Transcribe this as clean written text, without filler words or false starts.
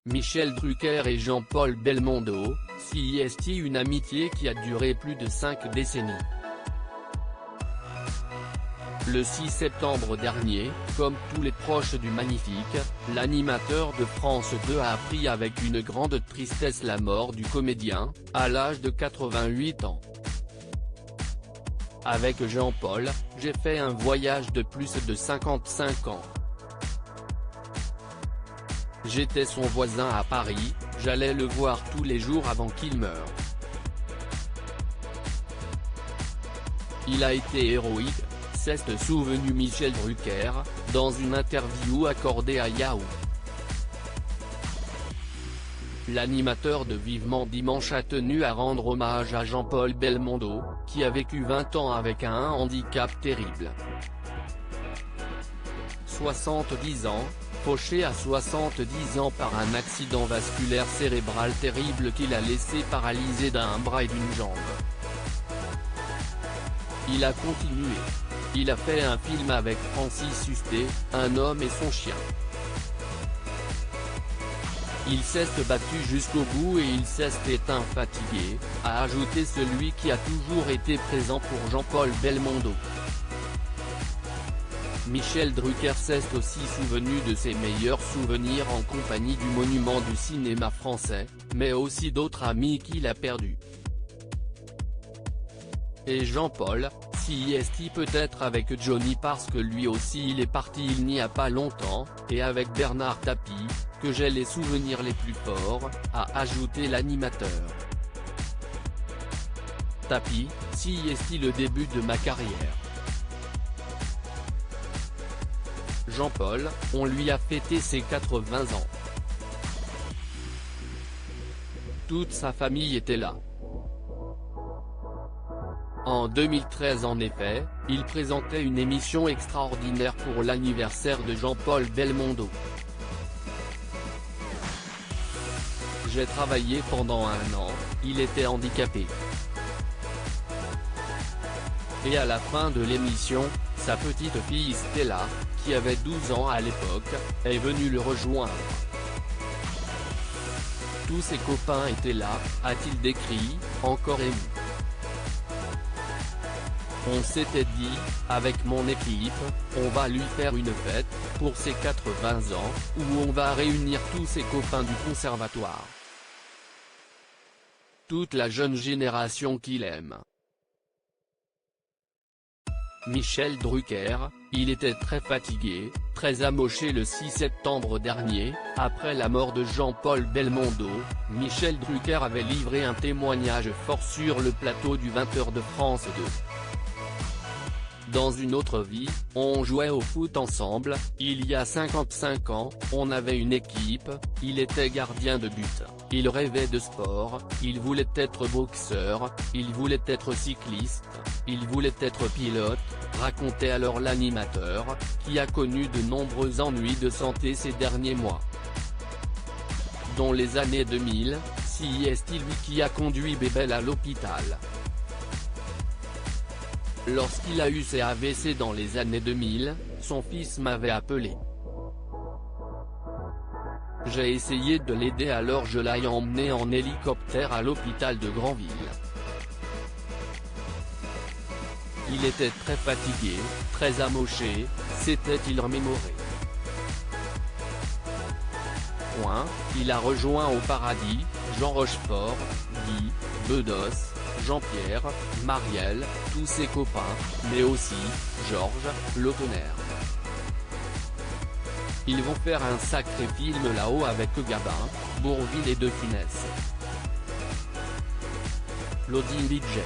Michel Drucker et Jean-Paul Belmondo, CIST, une amitié qui a duré plus de 5 décennies. Le 6 septembre dernier, comme tous les proches du Magnifique, l'animateur de France 2 a appris avec une grande tristesse la mort du comédien, à l'âge de 88 ans. Avec Jean-Paul, j'ai fait un voyage de plus de 55 ans. J'étais son voisin à Paris, j'allais le voir tous les jours avant qu'il meure. Il a été héroïque, s'est souvenu Michel Drucker, dans une interview accordée à Yahoo. L'animateur de Vivement Dimanche a tenu à rendre hommage à Jean-Paul Belmondo, qui a vécu 20 ans avec un handicap terrible. 70 ans, fauché à 70 ans par un accident vasculaire cérébral terrible qui l'a laissé paralysé d'un bras et d'une jambe. Il a continué. Il a fait un film avec Francis Huster, Un homme et son chien. Il s'est battu jusqu'au bout et il s'est éteint fatigué, a ajouté celui qui a toujours été présent pour Jean-Paul Belmondo. Michel Drucker s'est aussi souvenu de ses meilleurs souvenirs en compagnie du monument du cinéma français, mais aussi d'autres amis qu'il a perdus. Et Jean-Paul, CIST peut-être avec Johnny parce que lui aussi il est parti il n'y a pas longtemps, et avec Bernard Tapie, que j'ai les souvenirs les plus forts, a ajouté l'animateur. Tapie, CIST le début de ma carrière. Jean-Paul, on lui a fêté ses 80 ans. Toute sa famille était là. En 2013 en effet, il présentait une émission extraordinaire pour l'anniversaire de Jean-Paul Belmondo. J'ai travaillé pendant 1 an, il était handicapé. Et à la fin de l'émission, sa petite fille Stella, qui avait 12 ans à l'époque, est venue le rejoindre. Tous ses copains étaient là, a-t-il décrit, encore ému. On s'était dit, avec mon équipe, on va lui faire une fête, pour ses 80 ans, où on va réunir tous ses copains du conservatoire. Toute la jeune génération qu'il aime. Michel Drucker, il était très fatigué, très amoché le 6 septembre dernier, après la mort de Jean-Paul Belmondo. Michel Drucker avait livré un témoignage fort sur le plateau du 20h de France 2. Dans une autre vie, on jouait au foot ensemble, il y a 55 ans, on avait une équipe, il était gardien de but, il rêvait de sport, il voulait être boxeur, il voulait être cycliste, il voulait être pilote, racontait alors l'animateur, qui a connu de nombreux ennuis de santé ces derniers mois. Dans les années 2000, CIST lui qui a conduit Bébel à l'hôpital. Lorsqu'il a eu ses AVC dans les années 2000, son fils m'avait appelé. J'ai essayé de l'aider alors je l'ai emmené en hélicoptère à l'hôpital de Granville. Il était très fatigué, très amoché, s'était-il remémoré. Il a rejoint au paradis, Jean Rochefort, Guy, Bedos, Jean-Pierre, Marielle, tous ses copains, mais aussi, Georges, Lautner. Ils vont faire un sacré film là-haut avec Gabin, Bourvil et De Funès. Claudine Budget.